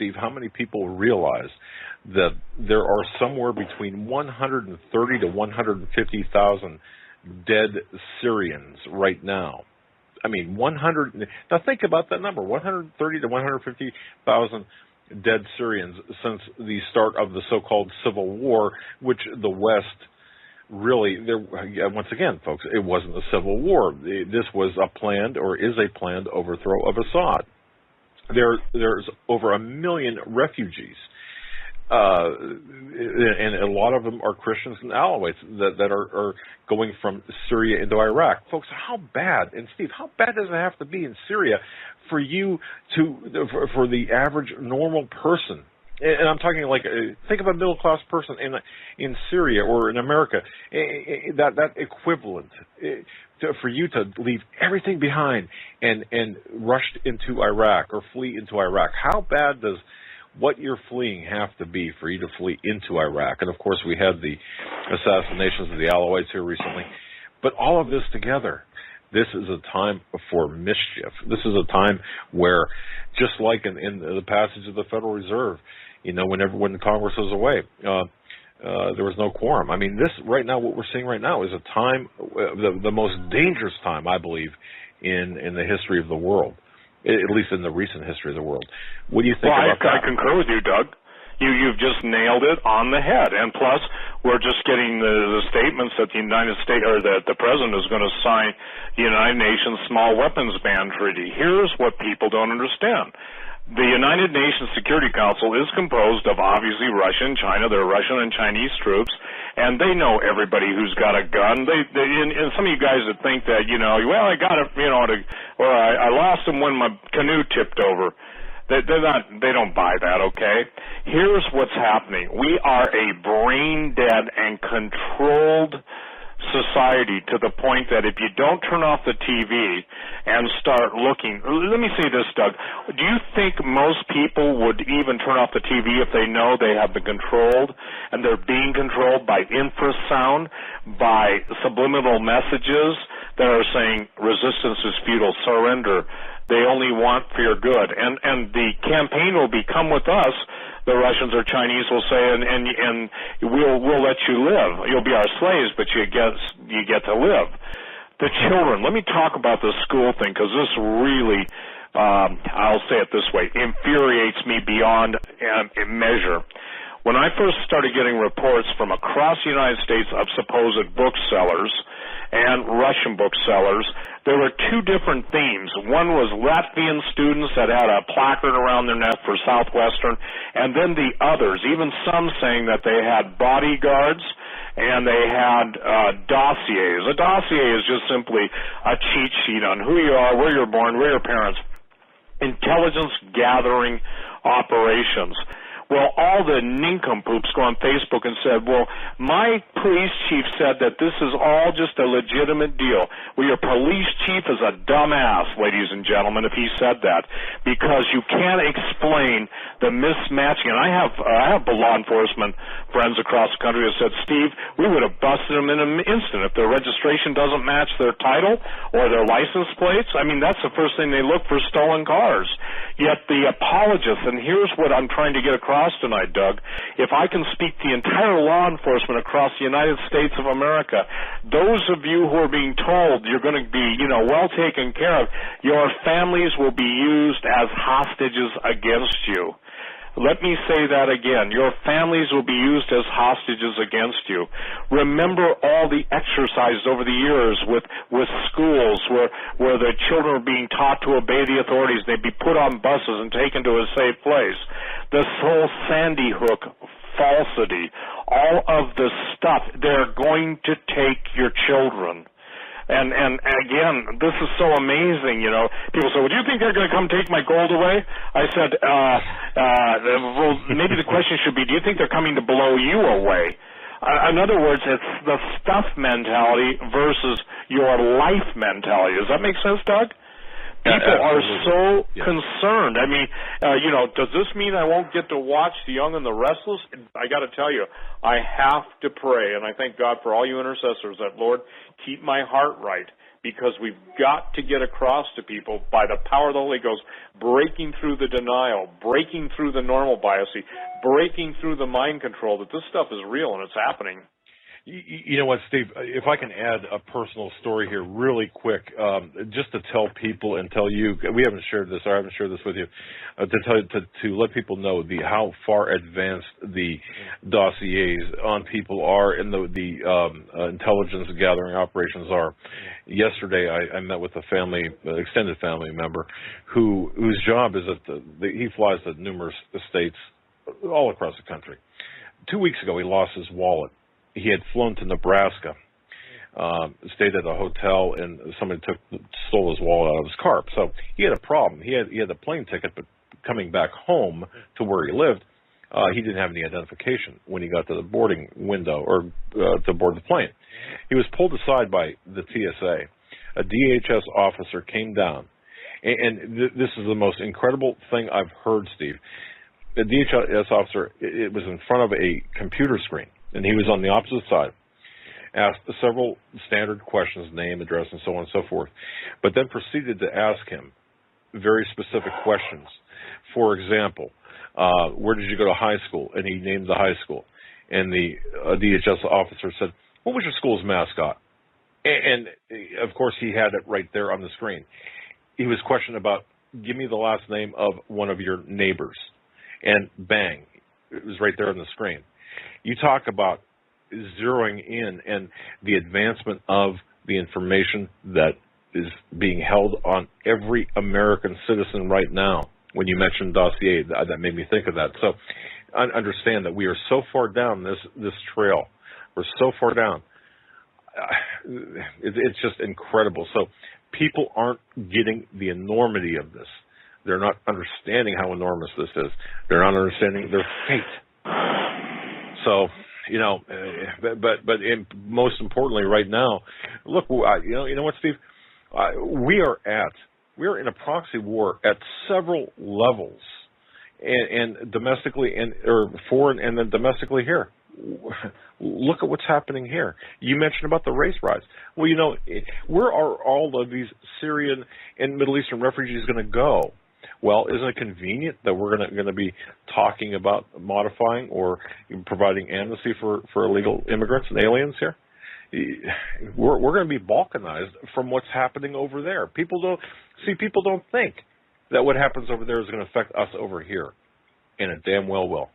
Steve, how many people realize that there are somewhere between 130 to 150,000 dead Syrians right now? I mean, 100. Now think about that number: 130 to 150,000 dead Syrians since the start of the so-called civil war, which the West really, once again, folks, it wasn't a civil war. This was a planned, or is a planned, overthrow of Assad. There's over 1 million refugees, and a lot of them are Christians and Alawites that are going from Syria into Iraq. Folks, how bad, and Steve, how bad does it have to be in Syria for you for the average normal person? And I'm talking like, think of a middle-class person in Syria or in America, that equivalent, for you to leave everything behind and rush into Iraq or flee into Iraq. How bad does what you're fleeing have to be for you to flee into Iraq? And, of course, we had the assassinations of the Alawites here recently. But all of this together, this is a time for mischief. This is a time where, just like in the passage of the Federal Reserve, you know, when Congress was away, there was no quorum. I mean, this right now, what we're seeing right now is a time, the most dangerous time, I believe, in the history of the world, at least in the recent history of the world. What do you think about that? I concur with you, Doug. You've just nailed it on the head. And plus, we're just getting the statements that the United States, or that the president is going to sign the United Nations Small Weapons Ban Treaty. Here's what people don't understand. The United Nations Security Council is composed of, obviously, Russia and China. There are Russian and Chinese troops, and they know everybody who's got a gun. And some of you guys that think that, you know, well, I got it, you know, or I lost them when my canoe tipped over. They don't buy that, okay? Here's what's happening. We are a brain-dead and controlled society to the point that if you don't turn off the TV and start looking, let me say this, Doug, do you think most people would even turn off the TV if they know they have been controlled and they're being controlled by infrasound, by subliminal messages that are saying resistance is futile, surrender, they only want for your good, and the campaign will be come with us, the Russians or Chinese will say, and we'll let you live. You'll be our slaves, but you get to live. The children. Let me talk about the school thing, because this really, I'll say it this way, infuriates me beyond measure. When I first started getting reports from across the United States of supposed booksellers and Russian booksellers, there were two different themes. One was Latvian students that had a placard around their neck for Southwestern, and then the others, even some saying that they had bodyguards and they had dossiers. A dossier is just simply a cheat sheet on who you are, where you're born, where your parents. Intelligence gathering operations. Well, all the nincompoops go on Facebook and said, well, my police chief said that this is all just a legitimate deal. Well, your police chief is a dumbass, ladies and gentlemen, if he said that, because you can't explain the mismatching. And I have law enforcement friends across the country who said, Steve, we would have busted them in an instant if their registration doesn't match their title or their license plates. I mean, that's the first thing they look for, stolen cars. Yet the apologists, and here's what I'm trying to get across tonight, Doug, if I can speak the entire law enforcement across the United States of America, those of you who are being told you're going to be, you know, well taken care of, your families will be used as hostages against you. Let me say that again. Your families will be used as hostages against you. Remember all the exercises over the years with schools where the children are being taught to obey the authorities. They'd be put on buses and taken to a safe place. This whole Sandy Hook falsity, all of the stuff, they're going to take your children. And again, this is so amazing, you know. People say, well, do you think they're going to come take my gold away? I said, well, maybe the question should be, do you think they're coming to blow you away? In other words, it's the stuff mentality versus your life mentality. Does that make sense, Doug? People are so concerned. I mean, you know, does this mean I won't get to watch The Young and the Restless? I got to tell you, I have to pray, and I thank God for all you intercessors that, Lord, keep my heart right. because we've got to get across to people by the power of the Holy Ghost, breaking through the denial, breaking through the normal biasing, breaking through the mind control, that this stuff is real and it's happening. You know what, Steve, if I can add a personal story here really quick, just to tell people and tell you, we haven't shared this, or I haven't shared this with you, to let people know how far advanced the dossiers on people are and the intelligence gathering operations are. Yesterday, I met with a extended family member whose job is he flies to numerous states all across the country. 2 weeks ago, he lost his wallet. He had flown to Nebraska, stayed at a hotel, and somebody stole his wallet out of his car. So he had a problem. He had a plane ticket, but coming back home to where he lived, he didn't have any identification when he got to the boarding window or to board the plane. He was pulled aside by the TSA. A DHS officer came down, and this is the most incredible thing I've heard, Steve. The DHS officer, it was in front of a computer screen, and he was on the opposite side, asked several standard questions, name, address, and so on and so forth, but then proceeded to ask him very specific questions. For example, where did you go to high school? And he named the high school. And the DHS officer said, what was your school's mascot? And of course, he had it right there on the screen. He was questioned about, give me the last name of one of your neighbors. And bang, it was right there on the screen. You talk about zeroing in and the advancement of the information that is being held on every American citizen right now. When you mentioned dossier, that made me think of that. So understand that we are so far down this trail. We're so far down. It's just incredible. So people aren't getting the enormity of this. They're not understanding how enormous this is. They're not understanding their fate. So, but most importantly, right now, look, you know what, Steve? We are in a proxy war at several levels, and domestically or foreign, and then domestically here. Look at what's happening here. You mentioned about the race riots. Well, where are all of these Syrian and Middle Eastern refugees going to go? Well, isn't it convenient that we're going to be talking about modifying or providing amnesty for illegal immigrants and aliens here? We're going to be balkanized from what's happening over there. People don't think that what happens over there is going to affect us over here, and it damn well will.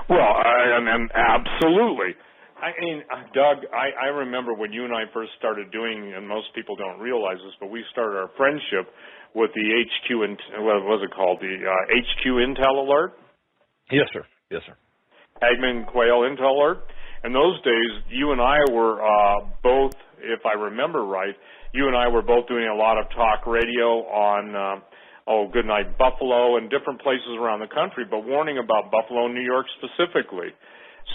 Well, and absolutely. I mean, Doug, I remember when you and I first started doing, and most people don't realize this, but we started our friendship with the HQ, what was it called, the HQ Intel Alert? Yes, sir. Yes, sir. Hagman Quayle Intel Alert. In those days, you and I were both, if I remember right, you and I were both doing a lot of talk radio on, Goodnight Buffalo and different places around the country, but warning about Buffalo, New York specifically.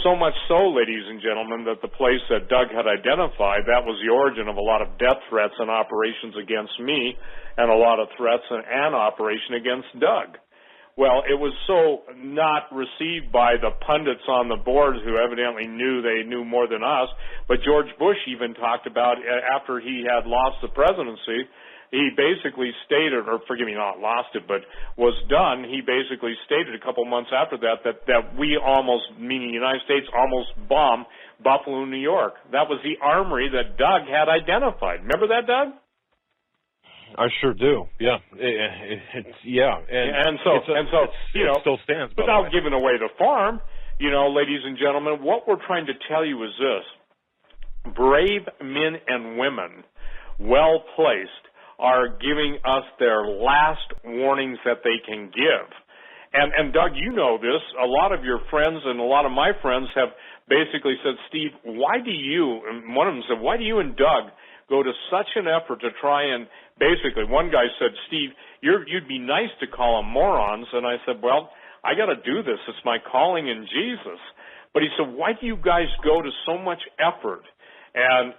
So much so, ladies and gentlemen, that the place that Doug had identified, that was the origin of a lot of death threats and operations against me, and a lot of threats and operation against Doug. Well, it was so not received by the pundits on the board who evidently they knew more than us, but George Bush even talked about, after he had lost the presidency, he basically stated, or forgive me, not lost it, but was done, he basically stated a couple months after that we almost, meaning the United States, almost bombed Buffalo, New York. That was the armory that Doug had identified. Remember that, Doug? I sure do. Yeah. It still stands. Without giving away the farm, ladies and gentlemen, what we're trying to tell you is this: brave men and women, well placed, are giving us their last warnings that they can give. And Doug, you know this. A lot of your friends and a lot of my friends have basically said, Steve, why do you, and one of them said, why do you and Doug go to such an effort to try and basically, one guy said, Steve, you'd be nice to call them morons. And I said, well, I got to do this. It's my calling in Jesus. But he said, why do you guys go to so much effort and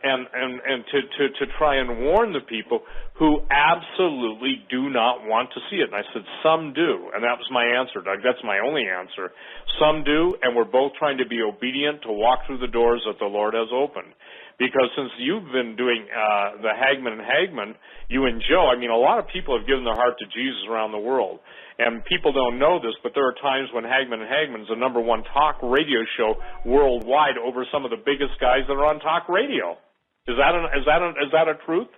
to try and warn the people who absolutely do not want to see it? And I said, some do. And that was my answer, Doug. That's my only answer. Some do, and we're both trying to be obedient to walk through the doors that the Lord has opened. because since you've been doing the Hagman and Hagman, you and Joe, I mean, a lot of people have given their heart to Jesus around the world. And people don't know this, but there are times when Hagman and Hagman's the #1 talk radio show worldwide over some of the biggest guys that are on talk radio. Is that a truth?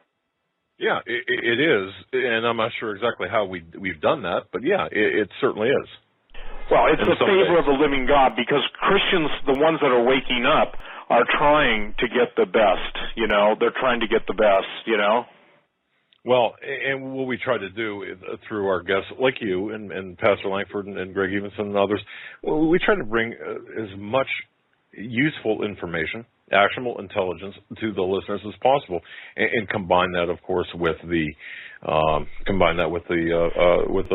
Yeah, it is, and I'm not sure exactly how we've done that, but yeah, it certainly is. Well, it's the favor of the living God, because Christians, the ones that are waking up, are trying to get the best. You know, they're trying to get the best. You know. Well, and what we try to do through our guests like you and Pastor Langford and Greg Evenson and others, we try to bring as much useful information, actionable intelligence to the listeners as possible, and combine that, of course, with the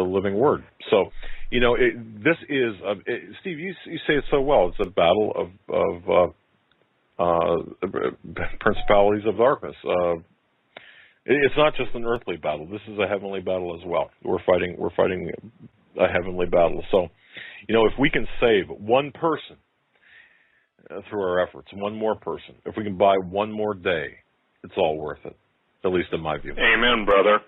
living Word. So, you know, this is Steve. You say it so well. It's a battle of principalities of darkness. It's not just an earthly battle. This is a heavenly battle as well. We're fighting a heavenly battle. So, you know, if we can save one person through our efforts, one more person, if we can buy one more day, it's all worth it, at least in my view. Amen, brother.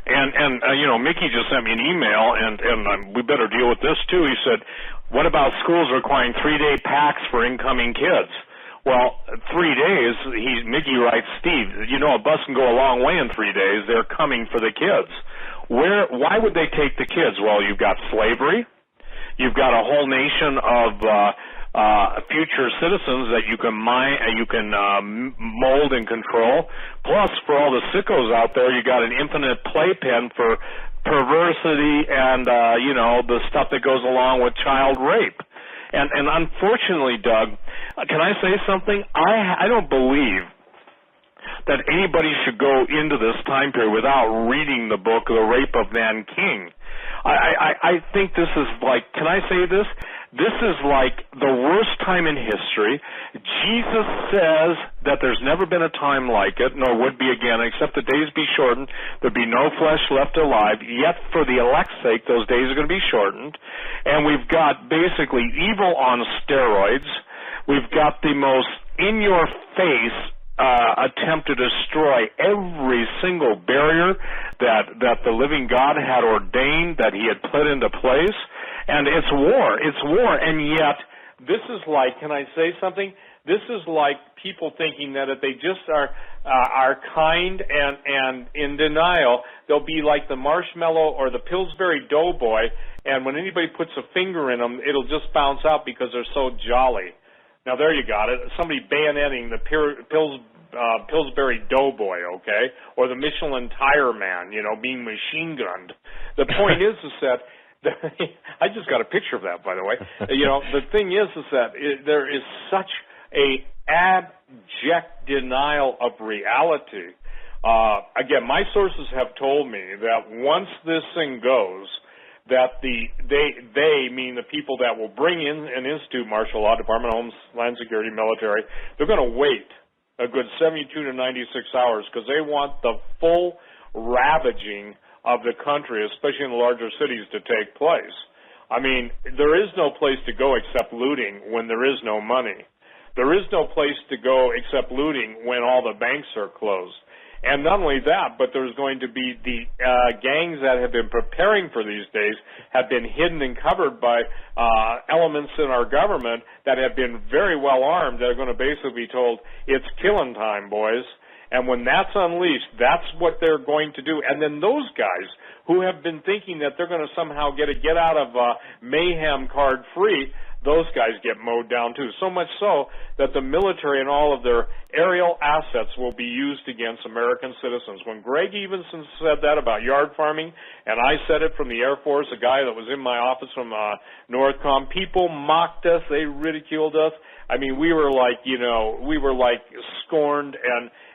And you know, Mickey just sent me an email, and we better deal with this too. He said, what about schools requiring 3-day packs for incoming kids? Well, 3 days, Mickey writes, Steve, you know, a bus can go a long way in 3 days. They're coming for the kids. Why would they take the kids? Well, you've got slavery. You've got a whole nation of future citizens that you can mold and control. Plus, for all the sickos out there, you got an infinite playpen for perversity and you know, the stuff that goes along with child rape. And unfortunately, Doug, can I say something? I don't believe that anybody should go into this time period without reading the book, The Rape of Nanking. I think this is like, can I say this? This is like the worst time in history. Jesus says that there's never been a time like it, nor would be again, except the days be shortened. There'd be no flesh left alive. Yet for the elect's sake, those days are going to be shortened. And we've got basically evil on steroids. We've got the most in-your-face attempt to destroy every single barrier that the living God had ordained, that he had put into place. And it's war. It's war. And yet, this is like, can I say something? This is like people thinking that if they just are kind and in denial, they'll be like the marshmallow or the Pillsbury Doughboy, and when anybody puts a finger in them, it'll just bounce out because they're so jolly. Now, there you got it. Somebody bayoneting the Pillsbury Doughboy, okay? Or the Michelin Tire Man, you know, being machine gunned. The point is that I just got a picture of that, by the way. You know, the thing is that there is such a abject denial of reality. Again, my sources have told me that once this thing goes, that they mean the people that will bring in and institute martial law, Department of Homeland Security, military, they're going to wait a good 72 to 96 hours because they want the full ravaging of the country, especially in the larger cities, to take place. I mean, there is no place to go except looting when there is no money. There is no place to go except looting when all the banks are closed. And not only that, but there's going to be the gangs that have been preparing for these days have been hidden and covered by elements in our government that have been very well armed that are going to basically be told, it's killing time, boys. And when that's unleashed, that's what they're going to do. And then those guys who have been thinking that they're going to somehow get a get-out-of-mayhem card free, those guys get mowed down too. So much so that the military and all of their aerial assets will be used against American citizens. When Greg Evenson said that about yard farming, and I said it from the Air Force, a guy that was in my office from Northcom, people mocked us, they ridiculed us. I mean, we were like, you know, we were like scorned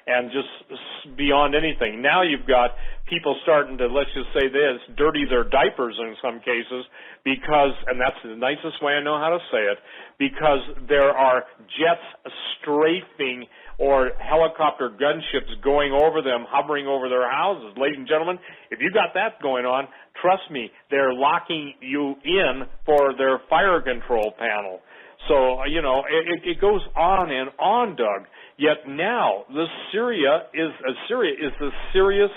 and just beyond anything. Now you've got people starting to, let's just say this, dirty their diapers in some cases because, and that's the nicest way I know how to say it, because there are jets strafing or helicopter gunships going over them, hovering over their houses. Ladies and gentlemen, if you got that going on, trust me, they're locking you in for their fire control panel. So, you know, it goes on and on, Doug. Yet now, Syria is the serious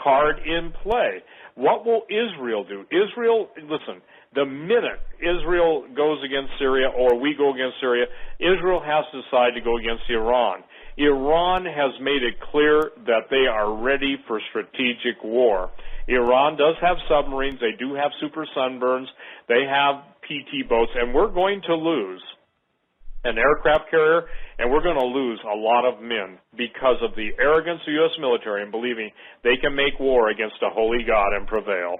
card in play. What will Israel do? Israel, listen, the minute Israel goes against Syria or we go against Syria, Israel has to decide to go against Iran. Iran has made it clear that they are ready for strategic war. Iran does have submarines. They do have super sunburns. They have PT boats, and we're going to lose an aircraft carrier, and we're going to lose a lot of men because of the arrogance of the U.S. military and believing they can make war against a holy God and prevail.